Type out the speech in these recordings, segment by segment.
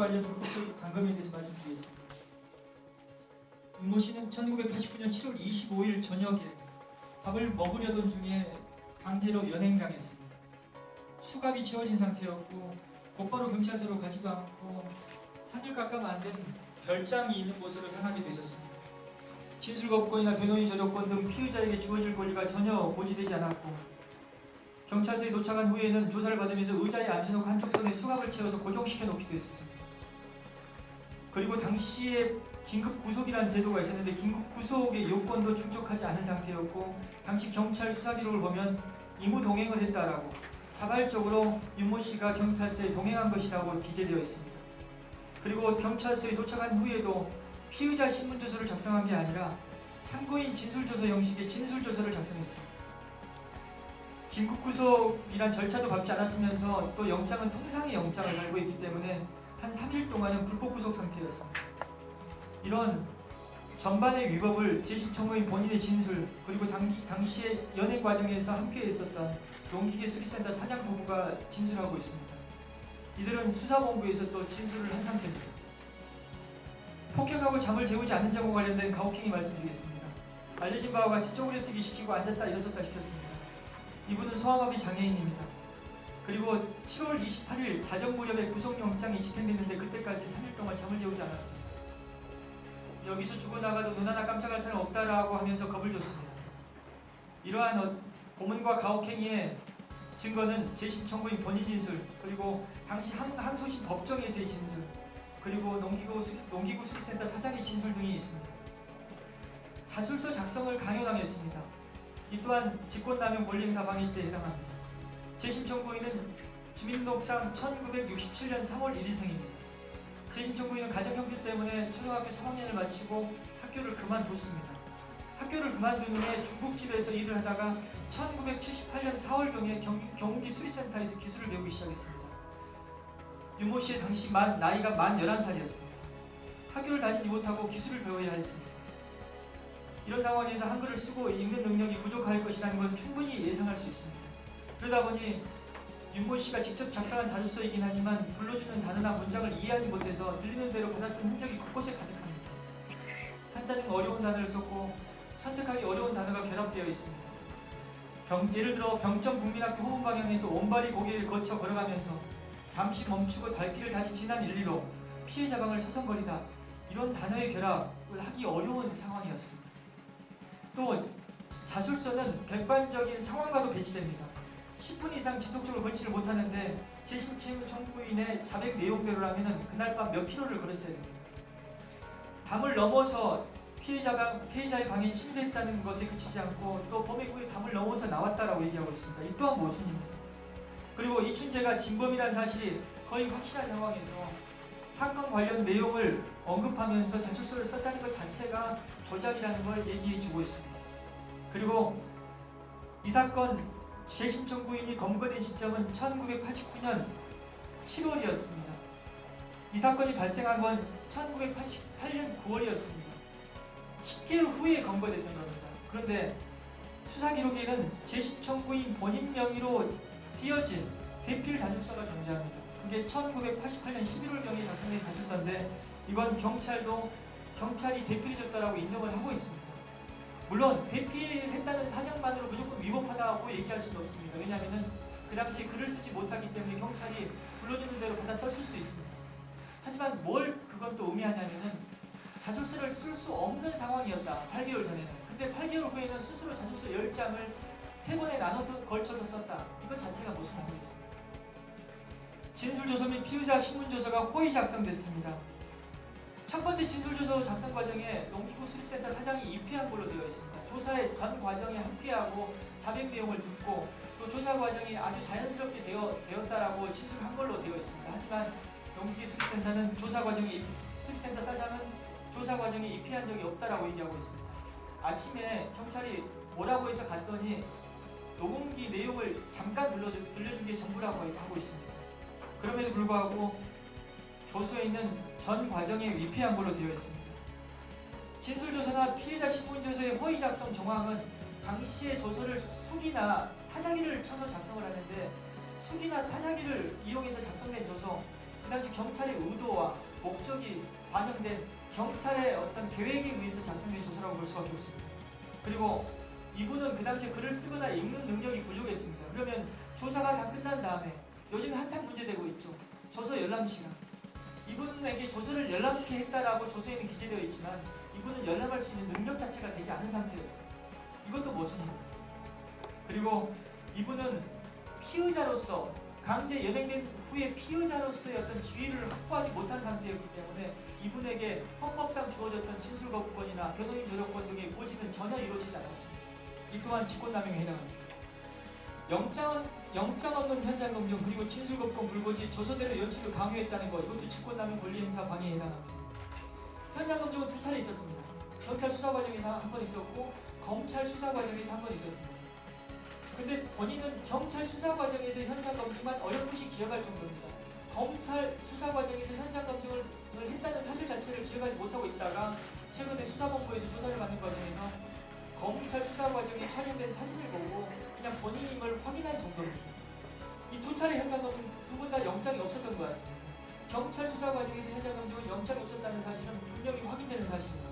관련 불법적 감금에 대해서 말씀드리겠습니다. 윤모 씨는 1989년 7월 25일 저녁에 밥을 먹으려던 중에 강제로 연행당했습니다. 수갑이 채워진 상태였고 곧바로 경찰서로 가지도 않고 3일 가까이 안 된 별장이 있는 곳으로 향하게 되셨습니다. 진술거부권이나 변호인 저작권 등 피의자에게 주어질 권리가 전혀 고지되지 않았고 경찰서에 도착한 후에는 조사를 받으면서 의자에 앉혀놓고 한쪽 손에 수갑을 채워서 고정시켜 놓기도 했었습니다. 그리고 당시에 긴급 구속이라는 제도가 있었는데 긴급 구속의 요건도 충족하지 않은 상태였고 당시 경찰 수사 기록을 보면 임무 동행을 했다라고 자발적으로 윤모 씨가 경찰서에 동행한 것이라고 기재되어 있습니다. 그리고 경찰서에 도착한 후에도 피의자 신문조서를 작성한 게 아니라 참고인 진술조서 형식의 진술조서를 작성했습니다. 긴급구속이란 절차도 밟지 않았으면서 또 영장은 통상의 영장을 발부했기 때문에 한 3일 동안은 불법구속 상태였습니다. 이런 전반의 위법을 재심 청구인 본인의 진술 그리고 당시의 연행 과정에서 함께 있었던 용기계 수리센터 사장 부부가 진술하고 있습니다. 이들은 수사본부에서 또 진술을 한 상태입니다. 폭행하고 잠을 재우지 않는 점과 관련된 가혹행위 말씀드리겠습니다. 알려진 바와 같이 쪼그려뜨기 시키고 앉았다 일어섰다 시켰습니다. 이분은 소아마비 장애인입니다. 그리고 7월 28일 자정 무렵에 구속영장이 집행됐는데 그때까지 3일 동안 잠을 재우지 않았습니다. 여기서 죽어나가도 눈 하나 깜짝할 사람 없다라고 하면서 겁을 줬습니다. 이러한 고문과 가혹행위의 증거는 재심 청구인 본인 진술 그리고 당시 항소심 법정에서의 진술 그리고 농기구 수리센터 사장의 진술 등이 있습니다. 자술서 작성을 강요당했습니다. 이 또한 직권남용 권리행사 방해죄에 해당합니다. 재심 청구인은 주민등록상 1967년 3월 1일생입니다. 재심 청구인은 가정형편 때문에 초등학교 3학년을 마치고 학교를 그만뒀습니다. 학교를 그만둔 후에 중국집에서 일을 하다가 1978년 4월경에 경운기 수리센터에서 기술을 배우기 시작했습니다. 윤모 씨의 당시 나이가 만 11살이었습니다. 학교를 다니지 못하고 기술을 배워야 했습니다. 이런 상황에서 한글을 쓰고 읽는 능력이 부족할 것이라는 건 충분히 예상할 수 있습니다. 그러다 보니 윤모 씨가 직접 작성한 자술서이긴 하지만 불러주는 단어나 문장을 이해하지 못해서 들리는 대로 받아 쓴 흔적이 곳곳에 가득합니다. 한자는 어려운 단어를 썼고 선택하기 어려운 단어가 결합되어 있습니다. 예를 들어 병점국민학교 후문 방향에서 온발이 고개를 거쳐 걸어가면서 잠시 멈추고 발길을 다시 지난 일리로 피해자 방을 서성거리다 이런 단어의 결합을 하기 어려운 상황이었습니다. 또 자술서는 객관적인 상황과도 배치됩니다. 10분 이상 지속적으로 걸치를 못하는데 재심 청구인의 자백 내용대로라면 그날 밤 몇 킬로를 걸었어야 됩니다. 담을 넘어서 피해자의 방에 침입했다는 것에 그치지 않고 또 범행 후에 담을 넘어서 나왔다라고 얘기하고 있습니다. 이 또한 모순입니다. 그리고 이춘재가 진범이라는 사실이 거의 확실한 상황에서 사건 관련 내용을 언급하면서 자술서를 썼다는 것 자체가 조작이라는 걸 얘기해주고 있습니다. 그리고 이 사건 재심 청구인이 검거된 시점은 1989년 7월이었습니다. 이 사건이 발생한 건 1988년 9월이었습니다. 10개월 후에 검거됐던 겁니다. 그런데 수사 기록에는 재심 청구인 본인 명의로 쓰여진 대필 자술서가 존재합니다. 그게 1988년 11월경에 작성된 자술서인데 이건 경찰이 대필해줬다라고 인정을 하고 있습니다. 물론 대필했다는 사정만으로 무조건 위법하다고 얘기할 수는 없습니다. 왜냐하면 그 당시에 글을 쓰지 못하기 때문에 경찰이 불러주는 대로 받아 썼을 수 있습니다. 하지만 뭘 그건 또 의미하냐면은 자술서를 쓸 수 없는 상황이었다. 8개월 전에는. 근데 8개월 후에는 스스로 자술서 10장을 3번에 나눠 걸쳐서 썼다. 이것 자체가 무슨 말이겠습니까? 진술조서 및 피의자 신문조서가 호의 작성됐습니다. 첫 번째 진술조서 작성 과정에 농기구 수리센터 사장이 입회한 걸로 되어 있습니다. 조사의 전 과정에 함께하고 자백 내용을 듣고 또 조사 과정이 아주 자연스럽게 되었다라고 진술한 걸로 되어 있습니다. 하지만 농기구 수리센터는 수리센터 사장은 조사 과정에 입회한 적이 없다라고 얘기하고 있습니다. 아침에 경찰이 뭐라고 해서 갔더니 녹음기 내용을 잠깐 들려준 게 전부라고 하고 있습니다. 그럼에도 불구하고 조서에 있는 전 과정에 위패한 걸로 되어 있습니다. 진술조서나 피해자 신문조서의 허위 작성 정황은 당시의 조서를 수기나 타자기를 쳐서 작성을 하는데 수기나 타자기를 이용해서 작성된 조서 그 당시 경찰의 의도와 목적이 반영된 경찰의 어떤 계획에 의해서 작성된 조서라고 볼 수밖에 없습니다. 그리고 이분은 그 당시에 글을 쓰거나 읽는 능력이 부족했습니다. 그러면 조사가 다 끝난 다음에 요즘에 한참 문제되고 있죠. 조서 열람 시간. 이분에게 조서를 열람케 했다라고 조서에는 기재되어 있지만 이분은 열람할 수 있는 능력 자체가 되지 않은 상태였어요. 이것도 모순입니다. 그리고 이분은 피의자로서 강제 연행된 후에 피의자로서의 어떤 지위를 확보하지 못한 상태였기 때문에 이분에게 헌법상 주어졌던 진술거부권이나 변호인 조력권 등의 보지는 전혀 이루어지지 않았습니다. 이 또한 직권남용에 해당합니다. 영장 없는 현장 검증 그리고 진술거부권 불고지 조서대로 연출을 강요했다는 것, 이것도 직권남용 권리행사 방해에 해당합니다. 현장 검증은 2차례 있었습니다. 경찰 수사 과정에서 한 번 있었고 검찰 수사 과정에서 한 번 있었습니다. 근데 본인은 경찰 수사 과정에서 현장 검증만 어렴풋이 기억할 정도입니다. 검찰 수사 과정에서 현장 검증을 했다는 사실 자체를 기억하지 못하고 있다가 최근에 수사본부에서 조사를 받는 과정에서 검찰 수사 과정에 촬영된 사진을 보고 그냥 본인임을 확인한 정도입니다. 이 2차례 현장 검증 2분 다 영장이 없었던 것 같습니다. 경찰 수사 과정에서 현장 검증은 영장이 없었다는 사실은 분명히 확인되는 사실입니다.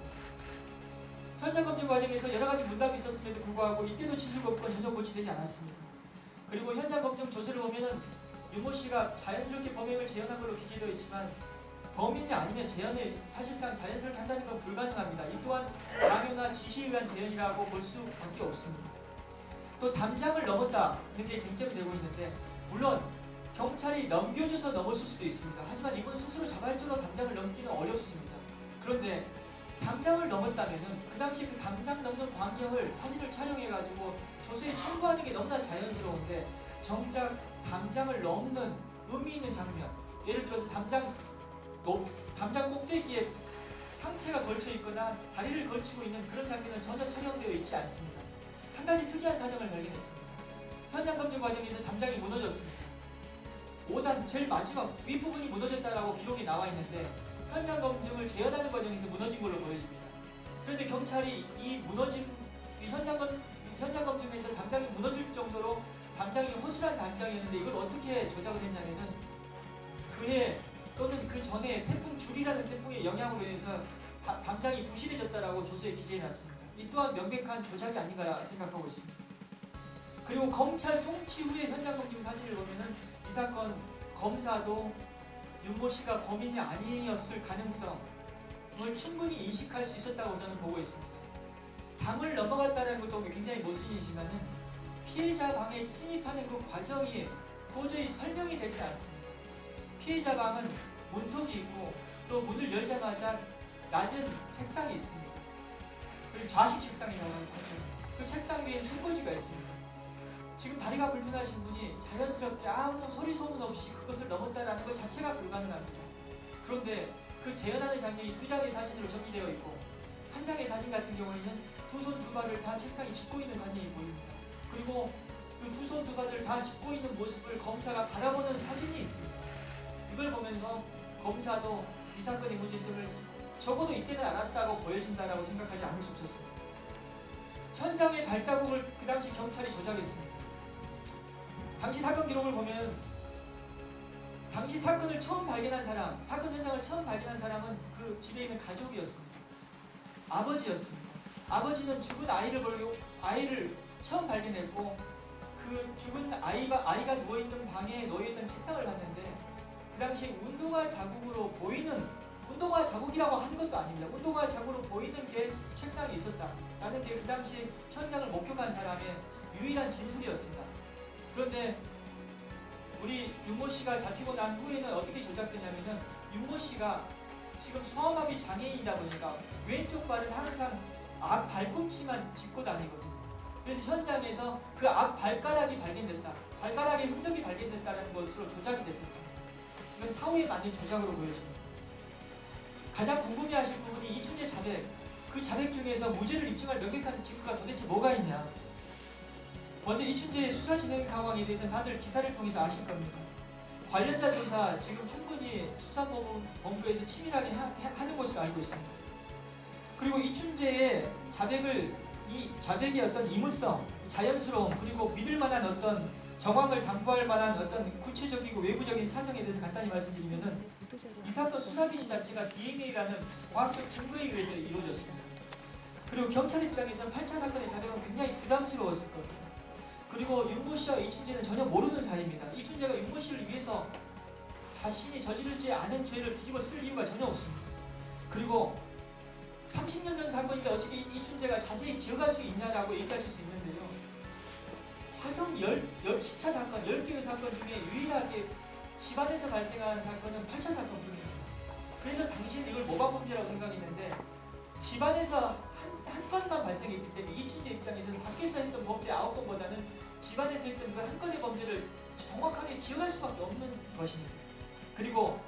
현장 검증 과정에서 여러 가지 문답이 있었음에도 불구하고 이때도 진술거부권 전혀 고치되지 않았습니다. 그리고 현장 검증 조서를 보면은 윤모 씨가 자연스럽게 범행을 재현한 걸로 기재되어 있지만 범인이 아니면 재현을 사실상 자연스럽게 한다는 건 불가능합니다. 이 또한 강요나 지시에 의한 재현이라고 볼 수밖에 없습니다. 또 담장을 넘었다는 게 쟁점이 되고 있는데 물론 경찰이 넘겨줘서 넘었을 수도 있습니다. 하지만 이분 스스로 자발적으로 담장을 넘기는 어렵습니다. 그런데 담장을 넘었다면은 그 당시 그 담장 넘는 광경을 사진을 촬영해가지고 조서에 첨부하는 게 너무나 자연스러운데 정작 담장을 넘는 의미 있는 장면, 예를 들어서 담장 꼭대기에 상체가 걸쳐 있거나 다리를 걸치고 있는 그런 장면은 전혀 촬영되어 있지 않습니다. 한 가지 특이한 사정을 발견했습니다. 현장 검증 과정에서 담장이 무너졌습니다. 5단 제일 마지막 윗부분이 무너졌다라고 기록이 나와 있는데 현장 검증을 재현하는 과정에서 무너진 걸로 보여집니다. 그런데 경찰이 이 무너진 현장 검증에서 담장이 무너질 정도로 담장이 허술한 담장이었는데 이걸 어떻게 조작을 했냐면은 그해 또는 그 전에 태풍 줄이라는 태풍의 영향으로 인해서 담장이 부실해졌다라고 조서에 기재해놨습니다. 이 또한 명백한 조작이 아닌가 생각하고 있습니다. 그리고 검찰 송치 후의 현장 검증 사진을 보면은 이 사건 검사도 윤모 씨가 범인이 아니었을 가능성을 충분히 인식할 수 있었다고 저는 보고 있습니다. 담을 넘어갔다는 것도 굉장히 모순이지만은 피해자 방에 침입하는 그 과정이 도저히 설명이 되지 않습니다. 피해자 방은 문턱이 있고 또 문을 열자마자 낮은 책상이 있습니다. 그리고 좌식 책상이라고 하죠. 그 책상 위에 책꽂이가 있습니다. 지금 다리가 불편하신 분이 자연스럽게 아무 소리 소문 없이 그것을 넘었다는 것 자체가 불가능합니다. 그런데 그 재현하는 장면이 2장의 사진으로 정리되어 있고 한 장의 사진 같은 경우에는 2손 2발을 다 책상에 짚고 있는 사진이 보입니다. 그리고 그 2손 2발을 다 짚고 있는 모습을 검사가 바라보는 사진이 있습니다. 이걸 보면서 검사도 이 사건의 문제점을 적어도 이때는 알았다고 보여진다라고 생각하지 않을 수 없었습니다. 현장의 발자국을 그 당시 경찰이 조작했습니다. 당시 사건 기록을 보면 당시 사건을 처음 발견한 사람, 사건 현장을 처음 발견한 사람은 그 집에 있는 가족이었습니다. 아버지였습니다. 아버지는 죽은 아이를 처음 발견했고 그 죽은 아이가 누워있던 방에 놓여있던 책상을 봤는데 그 당시 운동화 자국으로 보이는, 운동화 자국이라고 한 것도 아닙니다. 운동화 자국으로 보이는 게 책상에 있었다라는 게 그 당시 현장을 목격한 사람의 유일한 진술이었습니다. 그런데 우리 윤모 씨가 잡히고 난 후에는 어떻게 조작되냐면은 윤모 씨가 지금 성마비 장애인이다 보니까 왼쪽 발은 항상 앞 발꿈치만 짚고 다니거든요. 그래서 현장에서 그 앞 발가락이 발견됐다, 발가락의 흔적이 발견됐다는 것으로 조작이 됐었습니다. 이건 사후에 만든 조작으로 보여집니다. 가장 궁금해하실 부분이 이춘재 자백, 그 자백 중에서 무죄를 입증할 명백한 증거가 도대체 뭐가 있냐. 먼저 이춘재의 수사 진행 상황에 대해서는 다들 기사를 통해서 아실 겁니다. 관련자 조사 지금 충분히 수사본부에서 치밀하게 하는 것으로 알고 있습니다. 그리고 이춘재의 자백의 어떤 임의성, 자연스러움, 그리고 믿을 만한 어떤 정황을 담보할 만한 어떤 구체적이고 외부적인 사정에 대해서 간단히 말씀드리면은 이 사건 수사 기시 자체가 DNA라는 과학적 증거에 의해서 이루어졌습니다. 그리고 경찰 입장에서는 8차 사건의 자백은 굉장히 부담스러웠을 겁니다. 그리고 윤모 씨와 이춘재는 전혀 모르는 사이입니다. 이춘재가 윤모 씨를 위해서 자신이 저지르지 않은 죄를 뒤집어 쓸 이유가 전혀 없습니다. 그리고 30년 전 사건인데 어떻게 이춘재가 자세히 기억할 수 있냐라고 얘기하실 수 있는데요. 화성 10차 사건, 10개의 사건 중에 유일하게 집안에서 발생한 사건은 8차 사건뿐입니다. 그래서 당시에는 이걸 모방범죄라고 생각했는데 집안에서 한 건만 발생했기 때문에 이춘재 입장에서는 밖에서 했던 범죄 9건보다는 집안에서 했던 그 한 건의 범죄를 정확하게 기억할 수밖에 없는 것입니다. 그리고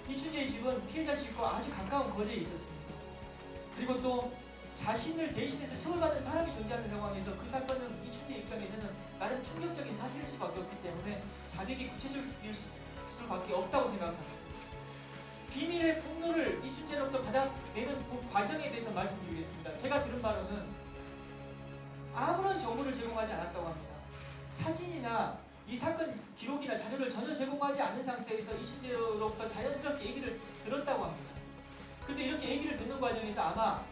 이춘재의 집은 피해자 집과 아주 가까운 거리에 있었습니다. 그리고 또 자신을 대신해서 처벌받은 사람이 존재하는 상황에서 그 사건은 이춘재 입장에서는 나름 충격적인 사실일 수밖에 없기 때문에 자백이 구체적일 수밖에 없다고 생각합니다. 비밀의 폭로를 이춘재로부터 받아내는 그 과정에 대해서 말씀드리겠습니다. 제가 들은 바로는 아무런 정보를 제공하지 않았다고 합니다. 사진이나 이 사건 기록이나 자료를 전혀 제공하지 않은 상태에서 이춘재로부터 자연스럽게 얘기를 들었다고 합니다. 근데 이렇게 얘기를 듣는 과정에서 아마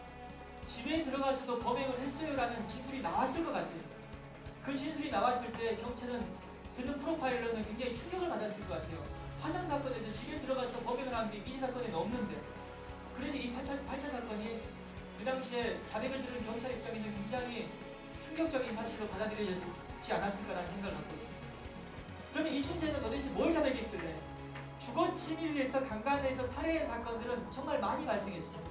집에 들어가서도 범행을 했어요라는 진술이 나왔을 것 같아요. 그 진술이 나왔을 때 경찰은 듣는 프로파일러는 굉장히 충격을 받았을 것 같아요. 화성 사건에서 집에 들어가서 범행을 한 게 미지 사건에는 없는데, 그래서 이 8차 사건이 그 당시에 자백을 들은 경찰 입장에서 굉장히 충격적인 사실로 받아들여졌지 않았을까라는 생각을 갖고 있습니다. 그러면 이춘재는 도대체 뭘 자백했길래? 주거침입에서 강간해서 살해한 사건들은 정말 많이 발생했습니다.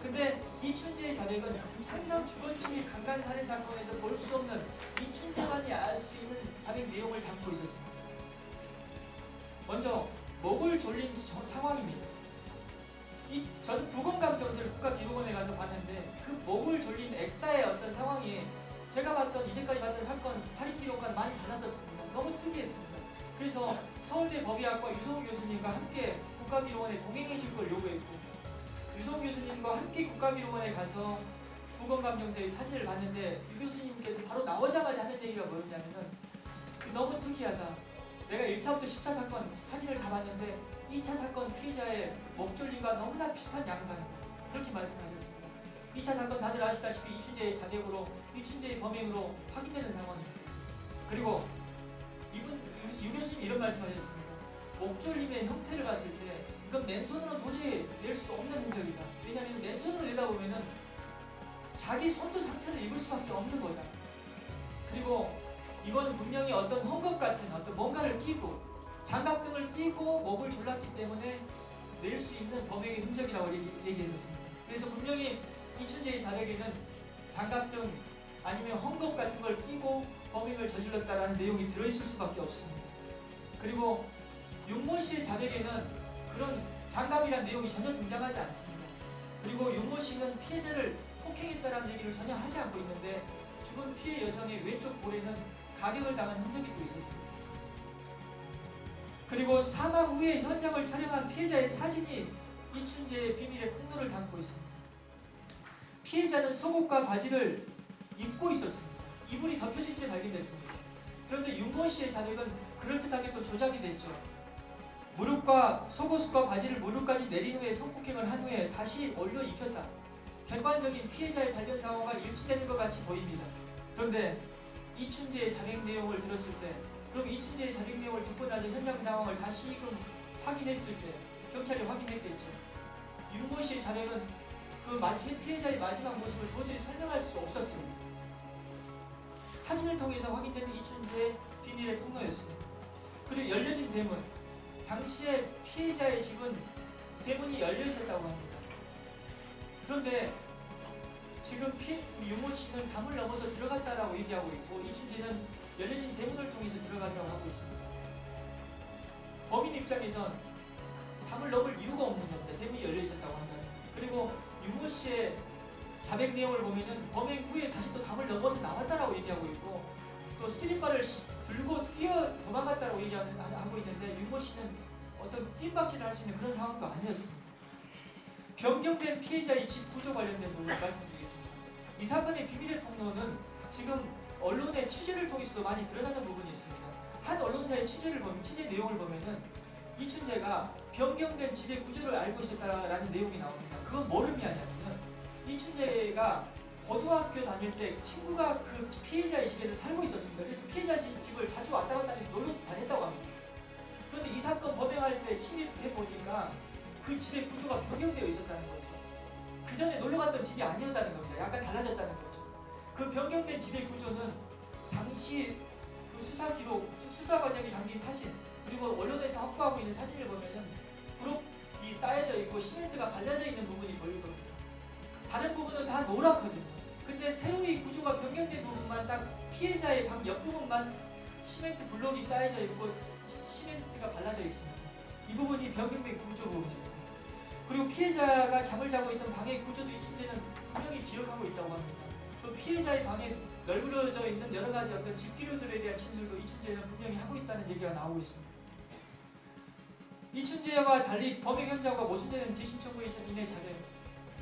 근데 이춘재의 자백은 항상 주거침입 강간 살해 사건에서 볼 수 없는 이춘재만이 알 수 있는 자백 내용을 담고 있었습니다. 먼저 목을 졸린 상황입니다. 저는 부검감정서를 국가기록원에 가서 봤는데 그 목을 졸린 액사의 어떤 상황이 제가 봤던 이제까지 봤던 사건 살인기록과는 많이 달랐었습니다. 너무 특이했습니다. 그래서 서울대 법의학과 유성우 교수님과 함께 국가기록원에 동행해 줄 걸 요구했고, 유성우 교수님과 함께 국가기록원에 가서 부검감정서의 사진을 봤는데 유 교수님께서 바로 나오자마자 하는 얘기가 뭐였냐면은 너무 특이하다. 내가 1차부터 10차 사건 사진을 다 봤는데 2차 사건 피해자의 목 졸림과 너무나 비슷한 양상이다. 그렇게 말씀하셨습니다. 2차 사건 다들 아시다시피 이춘재의 자백으로 이춘재의 범행으로 확인되는 상황입니다. 그리고 유 교수님 이런 말씀하셨습니다. 목 졸림의 형태를 봤을 때 이건 맨손으로 도저히 낼 수 없는 흔적이다. 왜냐하면 맨손으로 내다 보면은 자기 손도 상처를 입을 수밖에 없는 거다. 그리고 이거는 분명히 어떤 헝겊 같은 어떤 뭔가를 끼고 장갑 등을 끼고 목을 졸랐기 때문에 낼 수 있는 범행의 흔적이라고 얘기했었습니다. 그래서 분명히 이춘재의 자백에는 장갑 등 아니면 헝겊 같은 걸 끼고 범행을 저질렀다라는 내용이 들어있을 수밖에 없습니다. 그리고 윤모 씨의 자백에는 그런 장갑이란 내용이 전혀 등장하지 않습니다. 그리고 윤모 씨는 피해자를 폭행했다라는 얘기를 전혀 하지 않고 있는데 죽은 피해 여성의 왼쪽 볼에는 가격을 당한 흔적이 또 있었습니다. 그리고 사망 후에 현장을 촬영한 피해자의 사진이 이춘재의 비밀의 폭로를 담고 있습니다. 피해자는 속옷과 바지를 입고 있었습니다. 이불이 덮여진 채 발견됐습니다. 그런데 윤모 씨의 자백은 그럴듯하게 또 조작이 됐죠. 무릎과 속옷과 바지를 무릎까지 내린 후에 성폭행을 한 후에 다시 올려 입혔다. 객관적인 피해자의 발견 상황과 일치되는 것 같이 보입니다. 그런데 이춘재의 자백 내용을 들었을 때, 그럼 이춘재의 자백 내용을 듣고 나서 현장 상황을 다시금 확인했을 때 경찰이 확인했겠죠. 윤모 씨의 자백은 그 피해자의 마지막 모습을 도저히 설명할 수 없었습니다. 사진을 통해서 확인되는 이춘재의 비밀의 폭로였습니다. 그리고 열려진 대문, 당시에 피해자의 집은 대문이 열려 있었다고 합니다. 그런데 지금 윤모 씨는 담을 넘어서 들어갔다라고 얘기하고 있고 이춘재는 열려진 대문을 통해서 들어갔다고 하고 있습니다. 범인 입장에선 담을 넘을 이유가 없는 겁니다. 대문이 열려 있었다고 한다면. 그리고 윤모 씨의 자백 내용을 보면은 범행 후에 다시 또 담을 넘어서 나왔다라고 얘기하고 있고, 또 스리퍼를 들고 뛰어 도망갔다라고 얘기하고 있는데 윤모 씨는 어떤 뜀박질을 할 수 있는 그런 상황도 아니었습니다. 변경된 피해자의 집 구조 관련된 부분을 말씀드리겠습니다. 이 사건의 비밀의 폭로는 지금 언론의 취재를 통해서도 많이 드러나는 부분이 있습니다. 한 언론사의 취재 내용을 보면은 이춘재가 변경된 지배 구조를 알고 있었다라는 내용이 나옵니다. 그건 뭐를 의미하냐면은 이춘재가 고등학교 다닐 때 친구가 그 피해자의 집에서 살고 있었습니다. 그래서 피해자 집을 자주 왔다 갔다 해서 놀러 다녔다고 합니다. 그런데 이 사건 범행할 때 침입해 보니까 그 집의 구조가 변경되어 있었다는 거죠. 그 전에 놀러 갔던 집이 아니었다는 겁니다. 약간 달라졌다는 거죠. 그 변경된 집의 구조는 당시 그 수사 기록, 수사 과정이 담긴 사진, 그리고 언론에서 확보하고 있는 사진을 보면은 브록이 쌓여져 있고 시멘트가 발라져 있는 부분이 보일 겁니다. 다른 부분은 다 노랗거든요. 근데 새로이 구조가 변경된 부분만 딱 피해자의 방 옆부분만 시멘트 블록이 쌓여져 있고 시멘트가 발라져 있습니다. 이 부분이 변경된 구조 부분입니다. 그리고 피해자가 잠을 자고 있던 방의 구조도 이춘재는 분명히 기억하고 있다고 합니다. 또 피해자의 방에 널브러져 있는 여러 가지 어떤 집기류들에 대한 진술도 이춘재는 분명히 하고 있다는 얘기가 나오고 있습니다. 이춘재와 달리 범행 현장과 모순되는 재심청구인의 자료,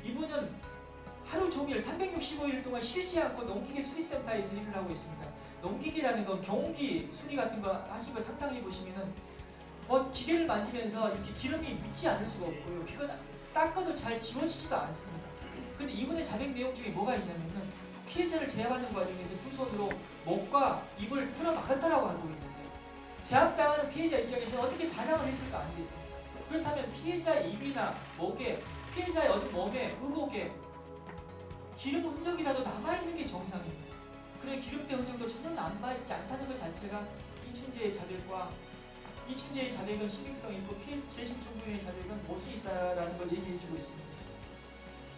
이분은 하루 종일 365일 동안 쉬지 않고 농기계 수리센터에서 일을 하고 있습니다. 농기계라는 건 경운기 수리 같은 거 하신 거 상상해 보시면은 기계를 만지면서 이렇게 기름이 묻지 않을 수가 없고요. 그건 닦아도 잘 지워지지도 않습니다. 근데 이분의 자백 내용 중에 뭐가 있냐면은 피해자를 제압하는 과정에서 두 손으로 목과 입을 틀어 막았다라고 하고 있는데, 제압당하는 피해자 입장에서 어떻게 반항을 했을까 안 됐습니다. 그렇다면 피해자의 입이나 목에, 피해자의 어떤 몸에, 의복에 기름 흔적이라도 남아있는 게 정상입니다. 그래 기름때 흔적도 전혀 남아있지 않다는 것 자체가 이춘재의 자백과 이춘재의 자백은 신빙성 있고 재심청구인의 자백은 모순이 있다라는 걸 얘기해주고 있습니다.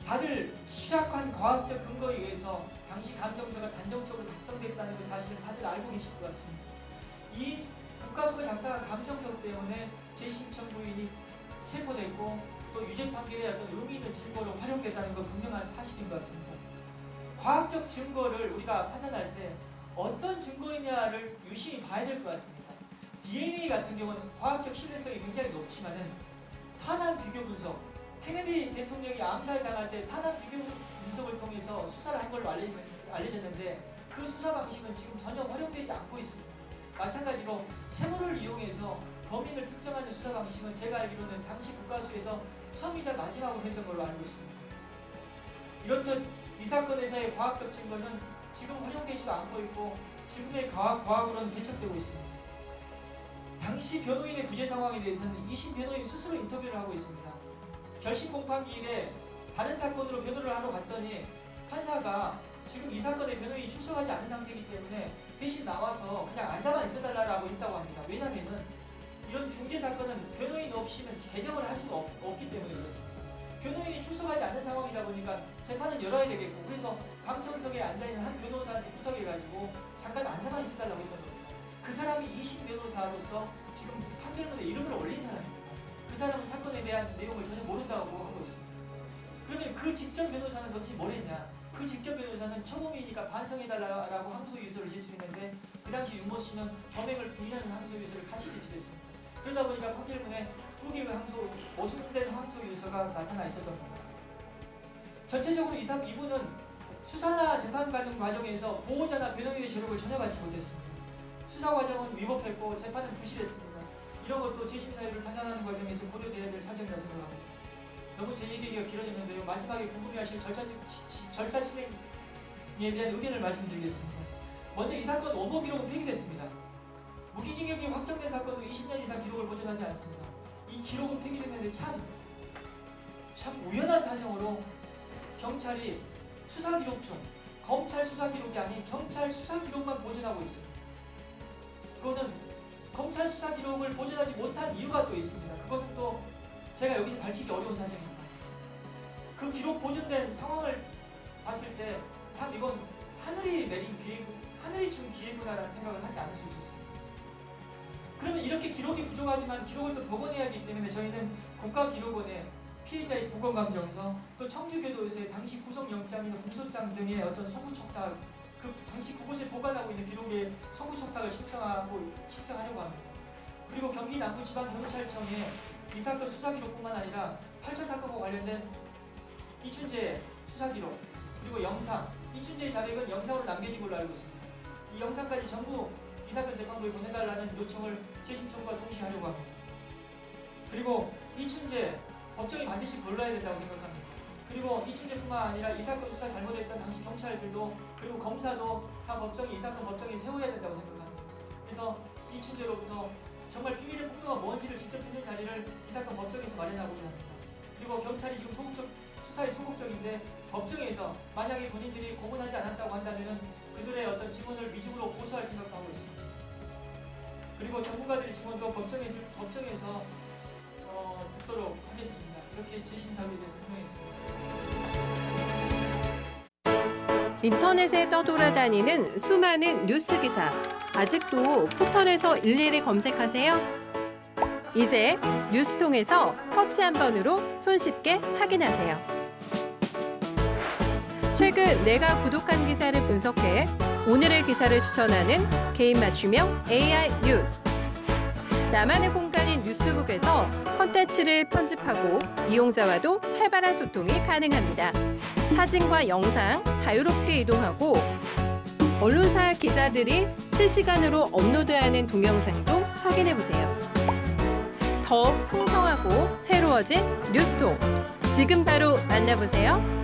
다들 취약한 과학적 근거에 의해서 당시 감정서가 단정적으로 작성됐다는 것 사실은 다들 알고 계실 것 같습니다. 이 국가수가 작성한 감정서 때문에 재심청구인이 체포됐고 또 유죄 판결에 어떤 의미 있는 증거로 활용됐다는 건 분명한 사실인 것 같습니다. 과학적 증거를 우리가 판단할 때 어떤 증거이냐를 유심히 봐야 될 것 같습니다. DNA 같은 경우는 과학적 신뢰성이 굉장히 높지만은 탄환 비교 분석, 케네디 대통령이 암살당할 때 탄환 비교 분석을 통해서 수사를 한 걸로 알려졌는데 그 수사 방식은 지금 전혀 활용되지 않고 있습니다. 마찬가지로 채무를 이용해서 범인을 특정하는 수사 방식은 제가 알기로는 당시 국가수에서 처음이자 마지막으로 했던 걸로 알고 있습니다. 이렇듯 이 사건에서의 과학적 증거는 지금 활용되지도 않고 있고 지금의 과학으로는 배척되고 있습니다. 당시 변호인의 부재 상황에 대해서는 2심 변호인 스스로 인터뷰를 하고 있습니다. 결심 공판기일에 다른 사건으로 변호를 하러 갔더니 판사가 지금 이 사건에 변호인이 출석하지 않은 상태이기 때문에 대신 나와서 그냥 앉아만 있어달라고 했다고 합니다. 왜냐면은 이런 중재 사건은 변호인 없이는 개정을 할 수가 없기 때문에 그렇습니다. 변호인이 출석하지 않는 상황이다 보니까 재판은 열어야 되겠고, 그래서 방청석에 앉아있는 한 변호사한테 부탁해가지고 잠깐 앉아만 있어달라고 했던 겁니다. 그 사람이 2심 변호사로서 지금 판결문에 이름을 올린 사람입니다. 그 사람은 사건에 대한 내용을 전혀 모른다고 하고 있습니다. 그러면 그 직전 변호사는 도대체 뭘 했냐? 그 직전 변호사는 초범이니까 반성해달라고 항소유서를 제출했는데 그 당시 윤모 씨는 범행을 부인하는 항소유서를 같이 제출했습니다. 그러다 보니까 판결문에 두 개의 모순된 항소유서가 나타나 있었던 겁니다. 전체적으로 이분은 수사나 재판 과정에서 보호자나 변호인의 조력을 전혀 받지 못했습니다. 수사 과정은 위법했고 재판은 부실했습니다. 이런 것도 재심 사유를 판단하는 과정에서 고려돼야 될 사정이라고 생각합니다. 너무 제 얘기가 길어졌는데요. 마지막에 궁금해하실 절차 진행에 대한 의견을 말씀드리겠습니다. 먼저 이 사건 원고 기록은 폐기됐습니다. 무기징역이 확정된 사건도 20년 이상 기록을 보존하지 않습니다. 이 기록은 폐기됐는데 참 우연한 사정으로 경찰이 수사 기록 중 검찰 수사 기록이 아닌 경찰 수사 기록만 보존하고 있습니다. 그거는 검찰 수사 기록을 보존하지 못한 이유가 또 있습니다. 그것은 또 제가 여기서 밝히기 어려운 사정입니다. 그 기록 보존된 상황을 봤을 때 참 이건 하늘이 준 기회구나라는 생각을 하지 않을 수 있었습니다. 그러면 이렇게 기록이 부족하지만 기록을 또 복원해야 하기 때문에 저희는 국가기록원에 피해자의 부검감정서, 또 청주교도소의 당시 구속영장이나 공소장 등의 어떤 송구촉탁, 그 당시 그곳에 보관하고 있는 기록의 송구촉탁을 신청하려고 합니다. 그리고 경기 남부지방경찰청에 이 사건 수사기록뿐만 아니라 8차 사건과 관련된 이춘재 수사기록, 그리고 영상, 이춘재의 자백은 영상으로 남겨진 걸로 알고 있습니다. 이 영상까지 전부 이 사건 재판부에 보내달라는 요청을 재심 청구와 동시에 하려고 합니다. 그리고 이춘재 법정이 반드시 불러야 된다고 생각합니다. 그리고 이춘재뿐만 아니라 이 사건 수사 잘못했던 당시 경찰들도 그리고 검사도 다 이 사건 법정에 세워야 된다고 생각합니다. 그래서 이춘재로부터 정말 비밀의 폭로가 뭔지를 직접 듣는 자리를 이 사건 법정에서 마련하고자 합니다. 그리고 경찰이 지금 수사에 소극적인데 법정에서 만약에 본인들이 고문하지 않았다고 한다면 그들의 어떤 증언을 위증으로 고소할 생각도 하고 있습니다. 그리고 전문가들의 증언도 법정에서 듣도록 하겠습니다. 이렇게 재심 사유에 대해서 설명했습니다. 인터넷에 떠돌아다니는 수많은 뉴스 기사. 아직도 포털에서 일일이 검색하세요? 이제 뉴스통에서 터치 한 번으로 손쉽게 확인하세요. 최근 내가 구독한 기사를 분석해 오늘의 기사를 추천하는 개인 맞춤형 AI 뉴스. 나만의 공간인 뉴스북에서 콘텐츠를 편집하고 이용자와도 활발한 소통이 가능합니다. 사진과 영상 자유롭게 이동하고 언론사 기자들이 실시간으로 업로드하는 동영상도 확인해보세요. 더 풍성하고 새로워진 뉴스통. 지금 바로 만나보세요.